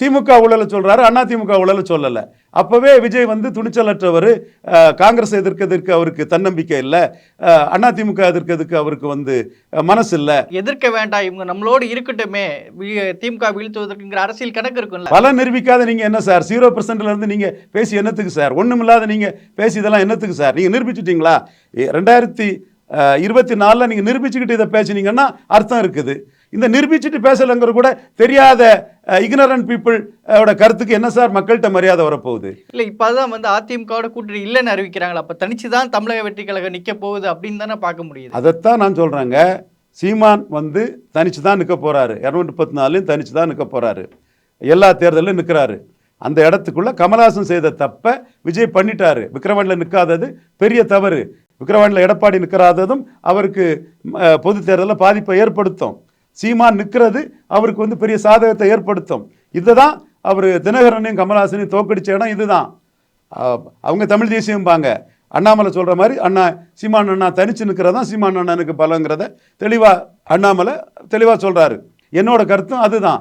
திமுக ஊழலை சொல்றாரு, அதிமுக ஊழலை சொல்லல. அப்பவே விஜய் வந்து துணிச்சலற்றவர், காங்கிரஸ் எதிர்க்கிறதுக்கு அவருக்கு தன்னம்பிக்கை இல்லை, அதிமுக எதிர்க்கிறதுக்கு அவருக்கு வந்து மனசு இல்லை. எதிர்க்க வேண்டாம், இவங்க நம்மளோடு இருக்கட்டுமே, திமுக வீழ்த்துவதற்குங்கிற அரசியல் கணக்கு இருக்கும்ல. பல நிரூபிக்காத நீங்க என்ன சார் 0%ல இருந்து நீங்க பேசி என்னத்துக்கு சார்? ஒண்ணுமில்லாத நீங்க பேசி இதெல்லாம் என்னத்துக்கு சார்? நீங்க நிரூபிச்சுட்டீங்களா? 2024 நீங்க நிரூபிச்சுக்கிட்டு இதை பேசினீங்கன்னா அர்த்தம் இருக்குது. இந்த நிரூபிச்சுட்டு பேசலைங்கிற கூட தெரியாத இக்னரண்ட் பீப்புள் கருத்துக்கு என்ன சார் மக்கள்கிட்ட மரியாதை வரப்போகுது? இல்லை, இப்போ அதான் வந்து அதிமுகவோட கூட்டணி இல்லைன்னு அறிவிக்கிறாங்களா? அப்போ தனிச்சு தான் தமிழக வெற்றி கழகம் நிற்க போகுது அப்படின்னு தானே பார்க்க முடியுது. அதைத்தான் நான் சொல்கிறேங்க. சீமான் வந்து தனிச்சு தான் நிற்க போகிறாரு, 234 தனிச்சு தான் நிற்க போகிறாரு, எல்லா தேர்தலிலும் நிற்கிறாரு. அந்த இடத்துக்குள்ள கமல்ஹாசன் செய்த தப்பை விஜய் பண்ணிட்டாரு. விக்கிரவாண்டில் நிற்காதது பெரிய தவறு. விக்கிரவாண்டில் எடப்பாடி நிற்கிறாததும் அவருக்கு பொது தேர்தலில் பாதிப்பை ஏற்படுத்தும். சீமான் நிற்கிறது அவருக்கு வந்து பெரிய சாதகத்தை ஏற்படுத்தும். இதுதான் அவர் தினகரனையும் கமல்ஹாசனையும் தோக்கடிச்ச இடம் இதுதான். அவங்க தமிழ் தேசியம்பாங்க. அண்ணாமலை சொல்கிற மாதிரி சீமான் அண்ணா தனிச்சு நிற்கிறதா சீமான் அண்ணனுக்கு பலங்கிறத தெளிவாக அண்ணாமலை தெளிவாக சொல்கிறாரு. என்னோட கருத்தும் அதுதான்.